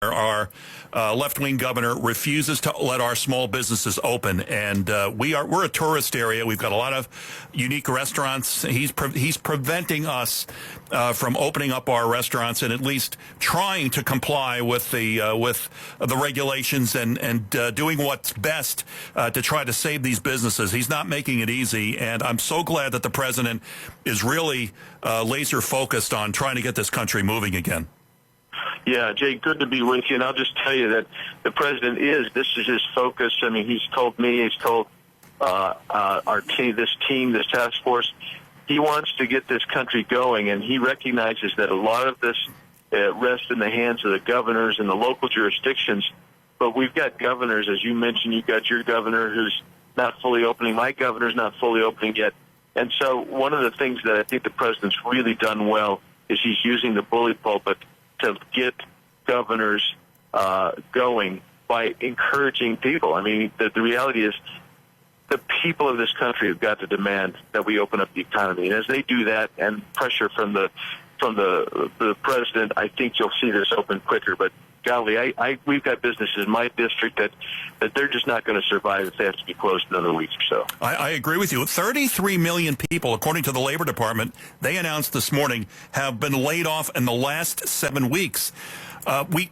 our left-wing governor refuses to let our small businesses open, and we're a tourist area. We've got a lot of unique restaurants. He's preventing us from opening up our restaurants and at least trying to comply with the regulations and doing what's best to try to save these businesses. He's not making it easy, and I'm so glad that the president is really laser focused on trying to get this country moving again. Yeah, Jay, good to be with you. And I'll just tell you that the president this is his focus. I mean, he's told me, he's told our team, this task force, he wants to get this country going. And he recognizes that a lot of this rests in the hands of the governors and the local jurisdictions. But we've got governors, as you mentioned, you've got your governor who's not fully opening. My governor's not fully opening yet. And so one of the things that I think the president's really done well is he's using the bully pulpit to get governors going by encouraging people. I mean, the reality is the people of this country have got to demand that we open up the economy. And as they do that, and pressure from the president, I think you'll see this open quicker. But golly, we've got businesses in my district that they're just not going to survive if they have to be closed another week or so. I agree with you. 33 million people, according to the Labor Department, they announced this morning, have been laid off in the last 7 weeks.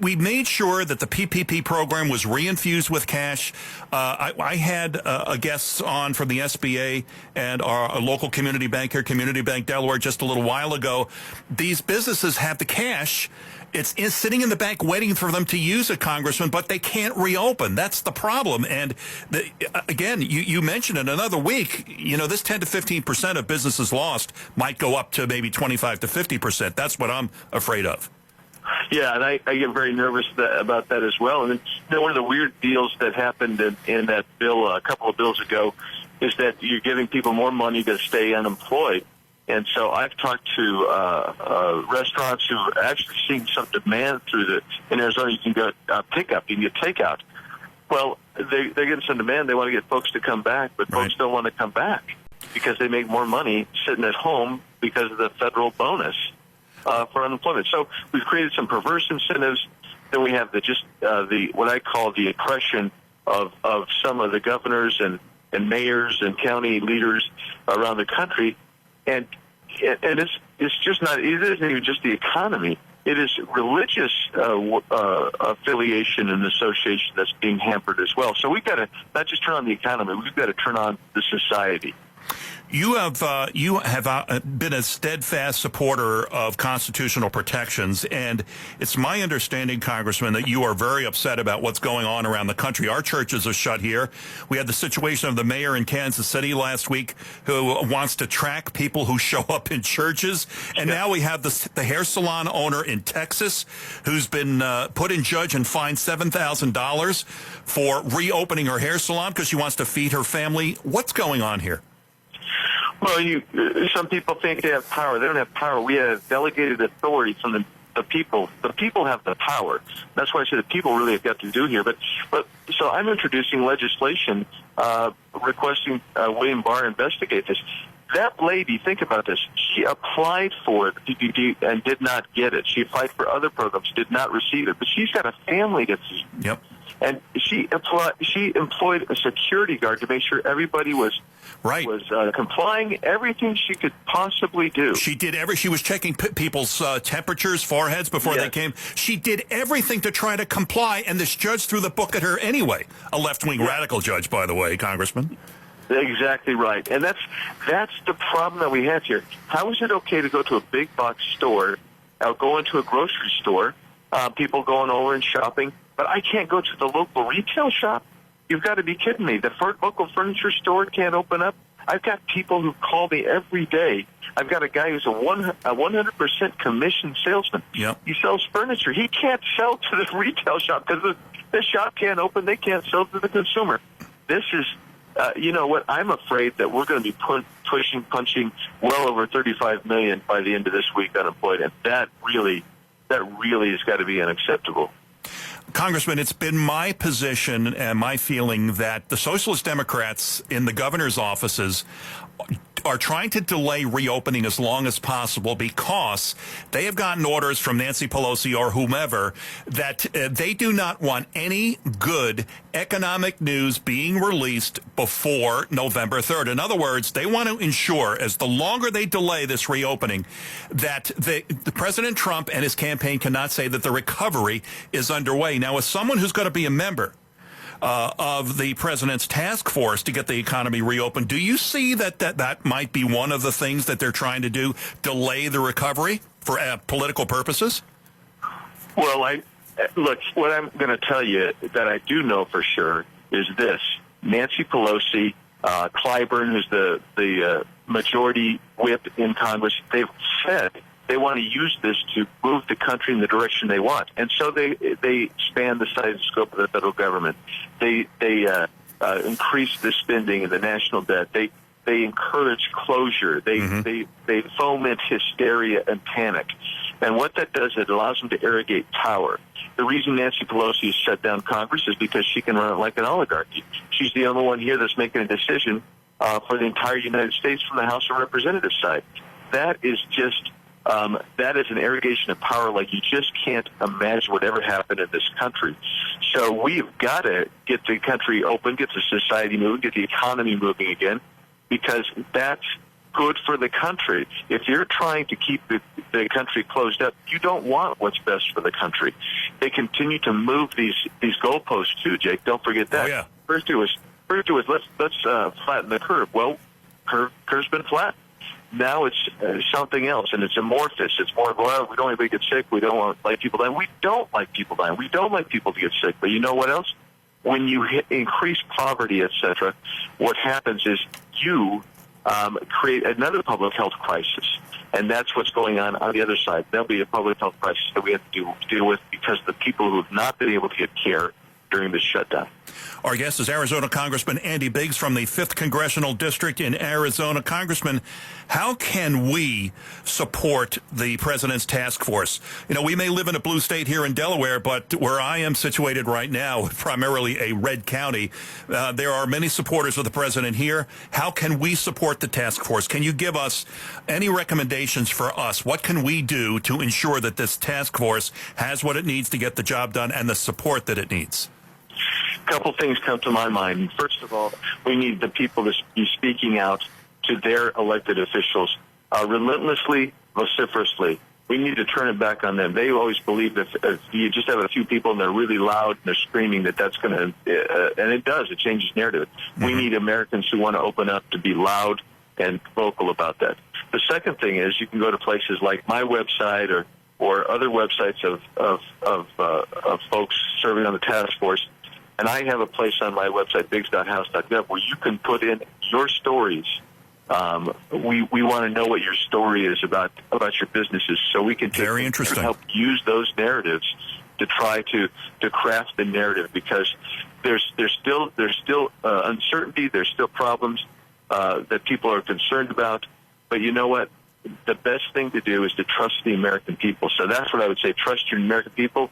We made sure that the PPP program was reinfused with cash. I had a guest on from the SBA and our local community bank here, Community Bank Delaware, just a little while ago. These businesses have the cash. It's sitting in the bank waiting for them to use it, Congressman, but they can't reopen. That's the problem. And again, you mentioned in another week, this 10 to 15% of businesses lost might go up to maybe 25 to 50%. That's what I'm afraid of. Yeah, and I get very nervous about that as well. And one of the weird deals that happened in that bill a couple of bills ago is that you're giving people more money to stay unemployed. And so I've talked to restaurants who are actually seeing some demand in Arizona. You can go pickup, you can get takeout. Well, they're getting some demand. They want to get folks to come back, but folks don't want to come back because they make more money sitting at home because of the federal bonus for unemployment. So we've created some perverse incentives. Then we have the what I call the oppression of some of the governors and mayors and county leaders around the country. And it's just not. It isn't even just the economy. It is religious affiliation and association that's being hampered as well. So we've got to not just turn on the economy. We've got to turn on the society. You have been a steadfast supporter of constitutional protections, and it's my understanding, Congressman, that you are very upset about what's going on around the country. Our churches are shut here. We had the situation of the mayor in Kansas City last week who wants to track people who show up in churches, and now we have the hair salon owner in Texas who's been put in judge and fined $7,000 for reopening her hair salon because she wants to feed her family. What's going on here? Well, some people think they have power. They don't have power. We have delegated authority from the people. The people have the power. That's why I say the people really have got to do here. But so I'm introducing legislation requesting William Barr investigate this. That lady, think about this. She applied for the PPP and did not get it. She applied for other programs, did not receive it. But she's got a family to feed. Yep. And she employed a security guard to make sure everybody was complying, everything she could possibly do. She was checking people's temperatures, foreheads before they came. She did everything to try to comply, and this judge threw the book at her anyway. A left-wing radical judge, by the way, Congressman. Exactly right. And that's the problem that we have here. How is it okay to go to a big box store, go into a grocery store, people going over and shopping, but I can't go to the local retail shop? You've got to be kidding me. The local furniture store can't open up. I've got people who call me every day. I've got a guy who's a 100% commission salesman. Yep. He sells furniture. He can't sell to the retail shop because the shop can't open. They can't sell to the consumer. This is, you know what, I'm afraid that we're going to be punching well over 35 million by the end of this week unemployed, and that really has got to be unacceptable. Congressman, it's been my position and my feeling that the Socialist Democrats in the governor's offices are trying to delay reopening as long as possible because they have gotten orders from Nancy Pelosi or whomever that they do not want any good economic news being released before November 3rd. In other words, they want to ensure, as the longer they delay this reopening, that the President Trump and his campaign cannot say that the recovery is underway. Now, as someone who's going to be a member of the president's task force to get the economy reopened, do you see that might be one of the things that they're trying to do, delay the recovery for political purposes? Well, look, what I'm going to tell you that I do know for sure is this. Nancy Pelosi, Clyburn, who's the majority whip in Congress, they've said they want to use this to move the country in the direction they want. And so they expand the size and scope of the federal government. They increase the spending and the national debt. They encourage closure. They foment hysteria and panic. And what that does, it allows them to arrogate power. The reason Nancy Pelosi has shut down Congress is because she can run it like an oligarchy. She's the only one here that's making a decision for the entire United States from the House of Representatives side. That is just that is an arrogation of power like you just can't imagine would ever happen in this country. So we've got to get the country open, get the society moving, get the economy moving again, because that's good for the country. If you're trying to keep the country closed up, you don't want what's best for the country. They continue to move these goalposts too, Jake. Don't forget that. Oh, yeah. First it was let's flatten the curve. Well, curve's been flat. Now it's something else, and it's amorphous. It's more, well, we don't want anybody to get sick. We don't like people dying. We don't like people dying. We don't like people to get sick. But you know what else? When you increase poverty, etc., what happens is you create another public health crisis, and that's what's going on the other side. There'll be a public health crisis that we have to deal with because the people who have not been able to get care during this shutdown. Our guest is Arizona Congressman Andy Biggs from the 5th Congressional District in Arizona. Congressman, how can we support the president's task force? You know, we may live in a blue state here in Delaware, but where I am situated right now, primarily a red county, there are many supporters of the president here. How can we support the task force? Can you give us any recommendations for us? What can we do to ensure that this task force has what it needs to get the job done and the support that it needs? A couple things come to my mind. First of all, we need the people to be speaking out to their elected officials relentlessly, vociferously. We need to turn it back on them. They always believe that if you just have a few people and they're really loud and they're screaming, that's going to, and it does, it changes narrative. Mm-hmm. We need Americans who want to open up to be loud and vocal about that. The second thing is you can go to places like my website or other websites of folks serving on the task force. And I have a place on my website, biggs.house.gov, where you can put in your stories. We want to know what your story is about your businesses, so we can Very interesting. Help use those narratives to try to craft the narrative, because there's still uncertainty, there's still problems that people are concerned about. But you know what? The best thing to do is to trust the American people. So that's what I would say. Trust your American people.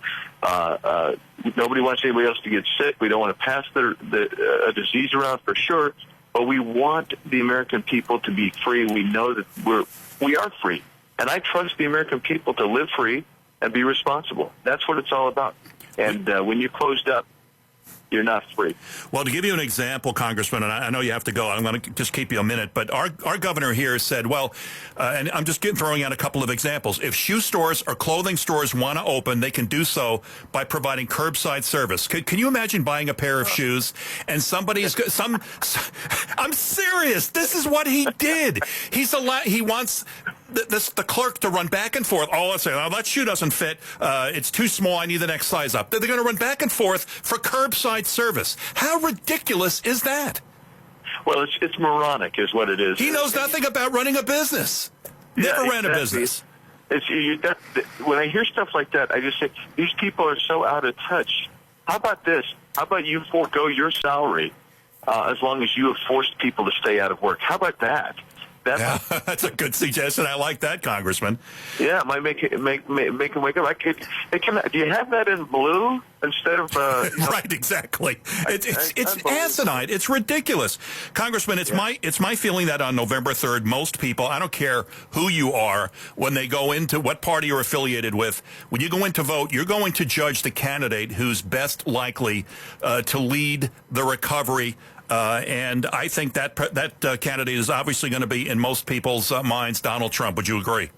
Nobody wants anybody else to get sick. We don't want to pass a disease around for sure. But we want the American people to be free. We know that we are free. And I trust the American people to live free and be responsible. That's what it's all about. And when you're closed up, you're not free. Well, to give you an example, Congressman, and I know you have to go, I'm going to just keep you a minute, but our governor here said, well, and I'm just throwing out a couple of examples. If shoe stores or clothing stores want to open, they can do so by providing curbside service. Can you imagine buying a pair of shoes and I'm serious. This is what he did. He wants the clerk to run back and forth. Oh, let's say, oh, that shoe doesn't fit. It's too small. I need the next size up. They're going to run back and forth for curbside service. How ridiculous is that? Well, it's moronic is what it is. He knows nothing about running a business. Never ran a business. When I hear stuff like that, I just say, these people are so out of touch. How about this? How about you forego your salary as long as you have forced people to stay out of work? How about that? That Yeah, that's a good suggestion. I like that, Congressman. Yeah, it might make him wake up. Do you have that in blue instead of? Right, exactly. It's asinine. It's ridiculous, Congressman. It's my feeling that on November 3rd, most people, I don't care who you are, when they go into what party you're affiliated with, when you go in to vote, you're going to judge the candidate who's best likely to lead the recovery. And I think that candidate is obviously going to be, in most people's minds, Donald Trump. Would you agree?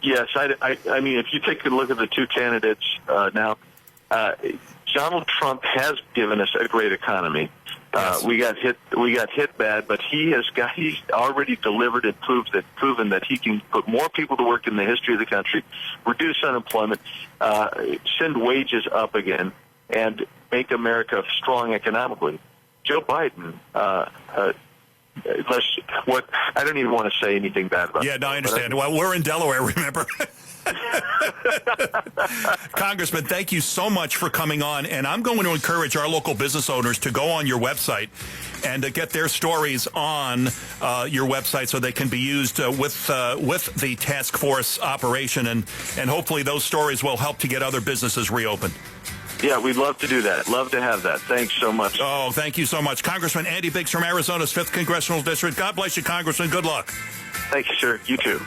Yes, I mean, if you take a look at the two candidates now, Donald Trump has given us a great economy. Yes. We got hit bad, but he's already delivered and proven that he can put more people to work in the history of the country, reduce unemployment, send wages up again, and make America strong economically. Joe Biden, I don't even want to say anything bad about. Yeah, no, I understand. Well, we're in Delaware, remember? Congressman, thank you so much for coming on, and I'm going to encourage our local business owners to go on your website and to get their stories on your website so they can be used with the task force operation, and hopefully those stories will help to get other businesses reopened. Yeah, we'd love to do that. Love to have that. Thanks so much. Oh, thank you so much. Congressman Andy Biggs from Arizona's 5th Congressional District. God bless you, Congressman. Good luck. Thank you, sir. You too.